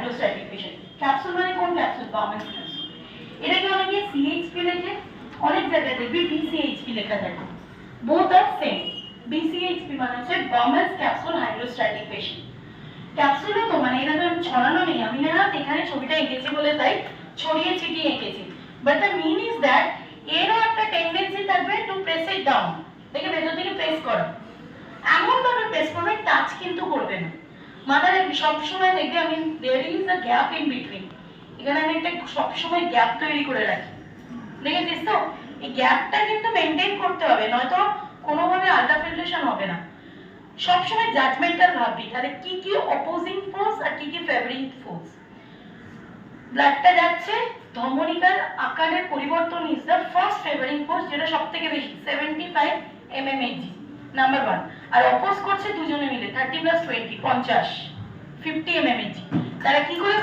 Hydrostatic patient. Capsule মানে কোন capsule? বার্মেন্স capsule. এটাকে অনেকে সিএইচপি লেখে, অনেক জায়গায় দেখবি বিসিএইচপি লেখা থাকে। বোথ আর সেম। বিসিএইচপি মানে হচ্ছে বার্মেন্স ক্যাপসুল হাইড্রোস্ট্যাটিক পেশেন্ট। ক্যাপসুলও তো মানে এটা তো ছড়ানো নেই, আমি না এখানে ছবিটা এঁকেছি বলে তাই ছড়িয়ে ছিটিয়ে এঁকেছি, but the mean is that এরও একটা টেন্ডেন্সি থাকবে টু প্রেস ইট ডাউন, দেখে ভেতর থেকে প্রেস করা, এমন ভাবে প্রেস করবে, টাচ কিন্তু করবে না। মাথায় সবসময় দেখবে আমি there is a gap in between, এখানে আমি একটা সবসময় গ্যাপ তৈরি করে রাখি, দেখেছিস তো? এই গ্যাপটা কিন্তু মেনটেন করতে হবে, নয়তো কোনোভাবে আল্ট্রাফিল্ট্রেশন হবে না। সবসময় জাজমেন্টাল ভাববি, তাহলে কি কি অপোজিং ফোর্স আর কি কি ফেভারিং ফোর্স। ব্লাডটা যাচ্ছে, ধমনিকার আকারের পরিবর্তন is the first favouring force, যেটা সবথেকে বেশি 75 mmHg নাম্বার 1, আর অপোজ করছে দুজনে মিলে 30 + 20 50 50 mmHg। তারা কি করে